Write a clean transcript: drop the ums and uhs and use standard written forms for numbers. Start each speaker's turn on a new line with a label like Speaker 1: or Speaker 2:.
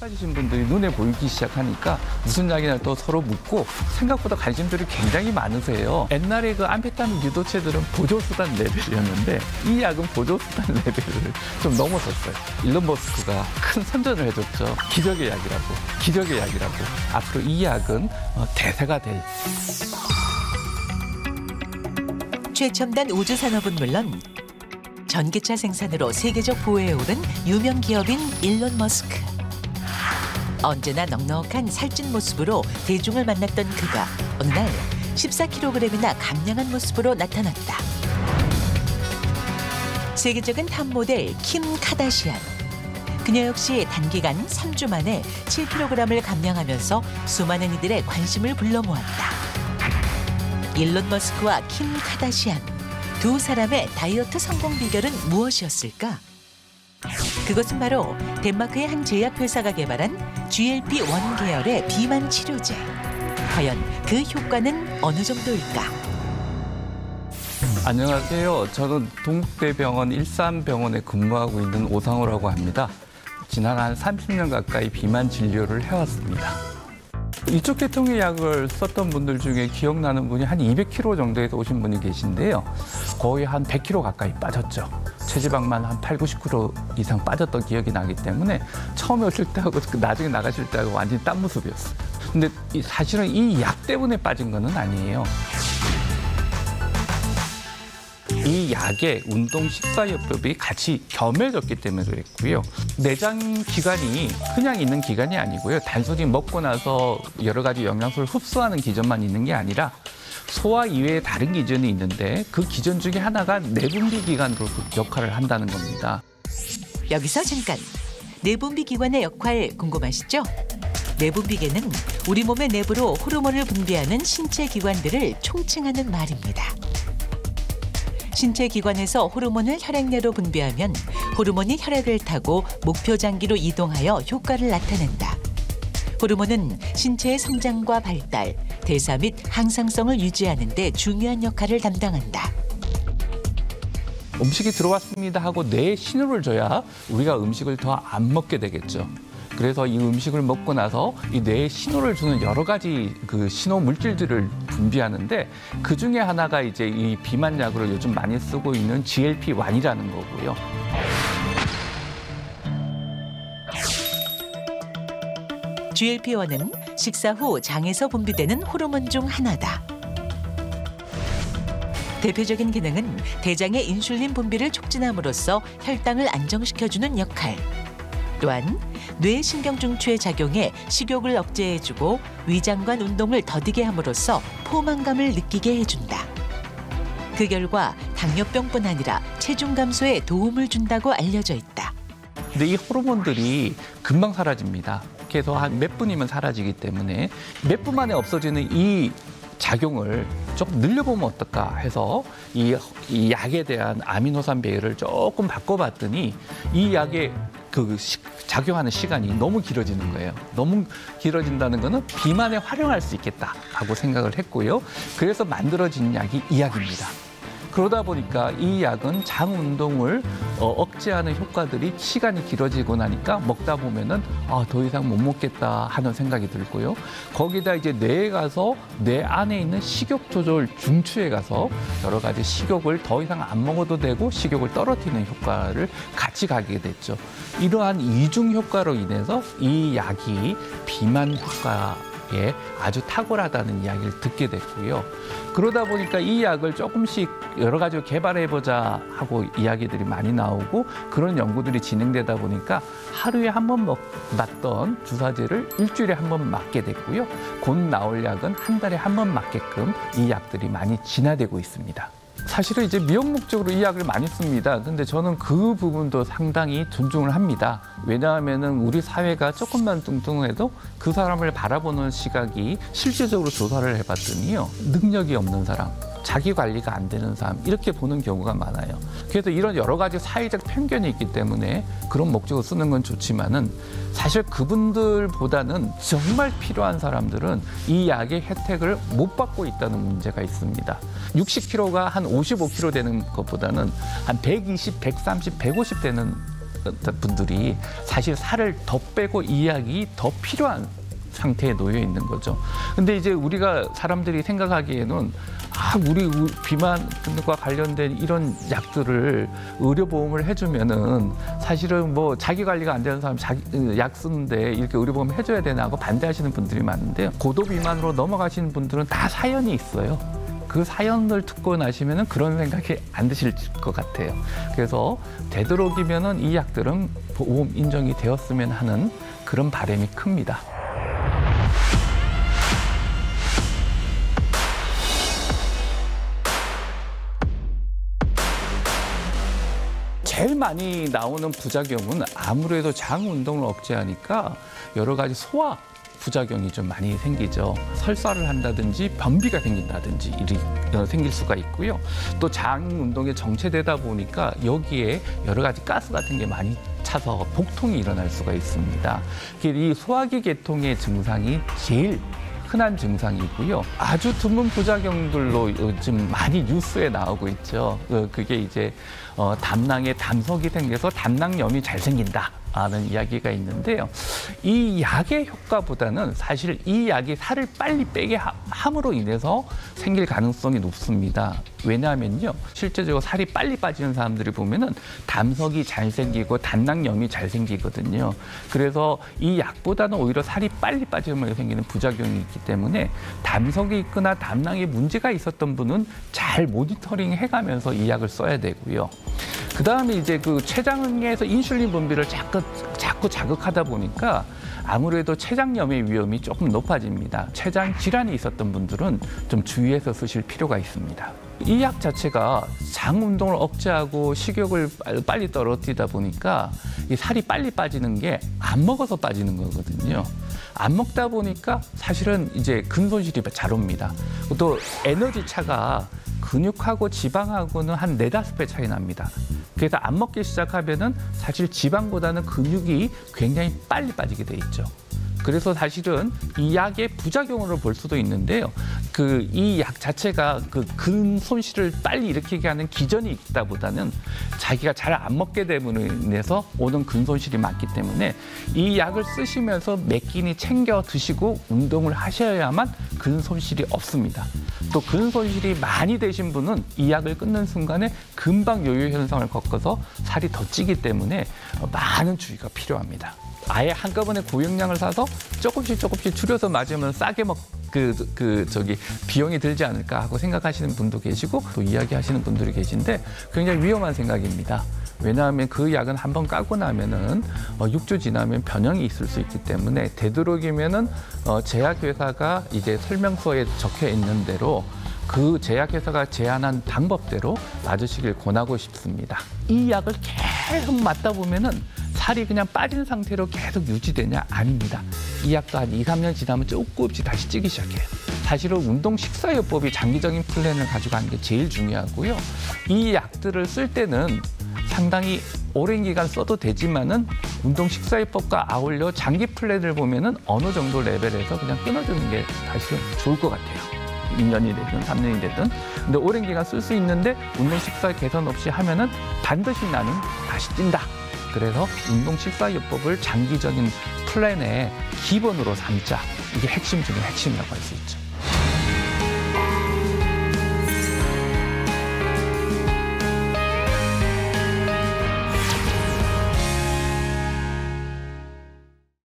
Speaker 1: 빠지신 분들이 눈에 보이기 시작하니까 무슨 약이나 또 서로 묻고 생각보다 관심들이 굉장히 많으세요. 옛날에 그 암페타민 유도체들은 보조수단 레벨이었는데 이 약은 보조수단 레벨을 좀 넘어섰어요. 일론 머스크가 큰 선전을 해줬죠. 기적의 약이라고, 기적의 약이라고. 앞으로 이 약은 대세가 될.
Speaker 2: 최첨단 우주산업은 물론 전기차 생산으로 세계적 부에 오른 유명 기업인 일론 머스크. 언제나 넉넉한 살찐 모습으로 대중을 만났던 그가 어느 날 14kg이나 감량한 모습으로 나타났다. 세계적인 탑 모델 킴 카다시안. 그녀 역시 단기간 3주 만에 7kg을 감량하면서 수많은 이들의 관심을 불러 모았다. 일론 머스크와 킴 카다시안. 두 사람의 다이어트 성공 비결은 무엇이었을까? 그것은 바로 덴마크의 한 제약회사가 개발한 GLP-1 계열의 비만 치료제. 과연 그 효과는 어느 정도일까?
Speaker 1: 안녕하세요. 저는 동국대병원 일산병원에 근무하고 있는 오상호라고 합니다. 지난 한 30년 가까이 비만 진료를 해왔습니다. 이쪽 계통의 약을 썼던 분들 중에 기억나는 분이 한 200kg 정도에서 오신 분이 계신데요. 거의 한 100kg 가까이 빠졌죠. 체지방만 한 8, 90kg 이상 빠졌던 기억이 나기 때문에 처음에 오실 때하고 나중에 나가실 때하고 완전히 딴 모습이었어요. 근데 사실은 이 약 때문에 빠진 거는 아니에요. 이 약에 운동 식사요법이 같이 겸해졌기 때문에 그랬고요. 내장 기관이 그냥 있는 기관이 아니고요. 단순히 먹고 나서 여러 가지 영양소를 흡수하는 기전만 있는 게 아니라 소화 이외에 다른 기전이 있는데 그 기전 중에 하나가 내분비 기관으로 역할을 한다는 겁니다.
Speaker 2: 여기서 잠깐. 내분비 기관의 역할 궁금하시죠? 내분비계는 우리 몸의 내부로 호르몬을 분비하는 신체 기관들을 총칭하는 말입니다. 신체 기관에서 호르몬을 혈액 내로 분비하면 호르몬이 혈액을 타고 목표 장기로 이동하여 효과를 나타낸다. 호르몬은 신체의 성장과 발달, 대사 및 항상성을 유지하는 데 중요한 역할을 담당한다.
Speaker 1: 음식이 들어왔습니다 하고 뇌에 신호를 줘야 우리가 음식을 더 안 먹게 되겠죠. 그래서 이 음식을 먹고 나서 이 뇌에 신호를 주는 여러 가지 그 신호 물질들을 분비하는데 그 중에 하나가 이제 이 비만 약으로 요즘 많이 쓰고 있는 GLP-1이라는 거고요.
Speaker 2: GLP-1은 식사 후 장에서 분비되는 호르몬 중 하나다. 대표적인 기능은 대장의 인슐린 분비를 촉진함으로써 혈당을 안정시켜주는 역할. 또한 뇌신경중추의 작용에 식욕을 억제해주고 위장관 운동을 더디게 함으로써 포만감을 느끼게 해준다. 그 결과 당뇨병뿐 아니라 체중 감소에 도움을 준다고 알려져 있다.
Speaker 1: 근데 이 호르몬들이 금방 사라집니다. 그래서 한 몇 분이면 사라지기 때문에 몇 분 만에 없어지는 이 작용을 조금 늘려보면 어떨까 해서 이 약에 대한 아미노산 배열을 조금 바꿔봤더니 이 약의 작용하는 시간이 너무 길어지는 거예요. 너무 길어진다는 거는 비만에 활용할 수 있겠다 하고 생각을 했고요. 그래서 만들어진 약이 이 약입니다. 그러다 보니까 이 약은 장 운동을 억제하는 효과들이 시간이 길어지고 나니까 먹다 보면은 더 이상 못 먹겠다 하는 생각이 들고요. 거기다 이제 뇌에 가서 뇌 안에 있는 식욕 조절 중추에 가서 여러 가지 식욕을 더 이상 안 먹어도 되고 식욕을 떨어뜨리는 효과를 같이 가게 됐죠. 이러한 이중 효과로 인해서 이 약이 비만 효과에 아주 탁월하다는 이야기를 듣게 됐고요. 그러다 보니까 이 약을 조금씩 여러 가지로 개발해보자 하고 이야기들이 많이 나오고 그런 연구들이 진행되다 보니까 하루에 한 번 맞던 주사제를 일주일에 한 번 맞게 됐고요. 곧 나올 약은 한 달에 한 번 맞게끔 이 약들이 많이 진화되고 있습니다. 사실은 이제 미용 목적으로 이 약을 많이 씁니다. 근데 저는 그 부분도 상당히 존중을 합니다. 왜냐하면은 우리 사회가 조금만 뚱뚱해도 그 사람을 바라보는 시각이 실질적으로 조사를 해봤더니요. 능력이 없는 사람, 자기 관리가 안 되는 사람 이렇게 보는 경우가 많아요. 그래서 이런 여러 가지 사회적 편견이 있기 때문에 그런 목적으로 쓰는 건 좋지만은 사실 그분들보다는 정말 필요한 사람들은 이 약의 혜택을 못 받고 있다는 문제가 있습니다. 60kg가 한 55kg 되는 것보다는 한 120, 130, 150 되는 분들이 사실 살을 더 빼고 이 약이 더 필요한 상태에 놓여 있는 거죠. 근데 이제 우리가 사람들이 생각하기에는 우리 비만과 관련된 이런 약들을 의료보험을 해주면은 사실은 뭐 자기 관리가 안 되는 사람 약 쓰는데 이렇게 의료보험 해줘야 되나 하고 반대하시는 분들이 많은데요. 고도 비만으로 넘어가시는 분들은 다 사연이 있어요. 그 사연을 듣고 나시면은 그런 생각이 안 드실 것 같아요. 그래서 되도록이면은 이 약들은 보험 인정이 되었으면 하는 그런 바람이 큽니다. 제일 많이 나오는 부작용은 아무래도 장 운동을 억제하니까 여러 가지 소화 부작용이 좀 많이 생기죠. 설사를 한다든지 변비가 생긴다든지 생길 수가 있고요. 또 장 운동에 정체되다 보니까 여기에 여러 가지 가스 같은 게 많이 차서 복통이 일어날 수가 있습니다. 이 소화기 계통의 증상이 제일 흔한 증상이고요. 아주 드문 부작용들로 요즘 많이 뉴스에 나오고 있죠. 그게 이제 담낭에 담석이 생겨서 담낭염이 잘 생긴다 하는 이야기가 있는데요. 이 약의 효과보다는 사실 이 약이 살을 빨리 빼게 함으로 인해서 생길 가능성이 높습니다. 왜냐하면요, 실제적으로 살이 빨리 빠지는 사람들이 보면은 담석이 잘 생기고 담낭염이 잘 생기거든요. 그래서 이 약보다는 오히려 살이 빨리 빠지면 생기는 부작용이 있기 때문에 담석이 있거나 담낭에 문제가 있었던 분은 잘 모니터링 해가면서 이 약을 써야 되고요. 그 다음에 이제 그 췌장에서 인슐린 분비를 자꾸 자극하다 보니까 아무래도 췌장염의 위험이 조금 높아집니다. 췌장 질환이 있었던 분들은 좀 주의해서 쓰실 필요가 있습니다. 이 약 자체가 장 운동을 억제하고 식욕을 빨리 떨어뜨리다 보니까 이 살이 빨리 빠지는 게 안 먹어서 빠지는 거거든요. 안 먹다 보니까 사실은 이제 근손실이 잘 옵니다. 또 에너지 차가 근육하고 지방하고는 한 4~5배 차이 납니다. 그래서 안 먹기 시작하면은 사실 지방보다는 근육이 굉장히 빨리 빠지게 돼 있죠. 그래서 사실은 이 약의 부작용으로 볼 수도 있는데요. 이 약 자체가 근손실을 빨리 일으키게 하는 기전이 있다보다는 자기가 잘 안 먹게 됨으로 인해서 오는 근손실이 많기 때문에 이 약을 쓰시면서 매 끼니 챙겨 드시고 운동을 하셔야만 근손실이 없습니다. 또 근손실이 많이 되신 분은 이 약을 끊는 순간에 금방 요요 현상을 겪어서 살이 더 찌기 때문에 많은 주의가 필요합니다. 아예 한꺼번에 고용량을 사서 조금씩 줄여서 맞으면 싸게 비용이 들지 않을까 하고 생각하시는 분도 계시고 또 이야기하시는 분들이 계신데 굉장히 위험한 생각입니다. 왜냐하면 그 약은 한번 까고 나면은 6주 지나면 변형이 있을 수 있기 때문에 되도록이면은 제약회사가 이제 설명서에 적혀 있는 대로 그 제약회사가 제안한 방법대로 맞으시길 권하고 싶습니다. 이 약을 계속 맞다 보면은 살이 그냥 빠진 상태로 계속 유지되냐? 아닙니다. 이 약도 한 2~3년 지나면 조금씩 다시 찌기 시작해요. 사실은 운동 식사요법이 장기적인 플랜을 가져가는 게 제일 중요하고요. 이 약들을 쓸 때는 상당히 오랜 기간 써도 되지만은 운동 식사요법과 아울러 장기 플랜을 보면은 어느 정도 레벨에서 그냥 끊어주는 게 사실은 좋을 것 같아요. 2년이 됐든 3년이 됐든. 근데 오랜 기간 쓸 수 있는데 운동 식사 개선 없이 하면은 반드시 나는 다시 찐다. 그래서 운동 식사요법을 장기적인 플랜의 기본으로 삼자. 이게 핵심 중에 핵심이라고 할 수 있죠.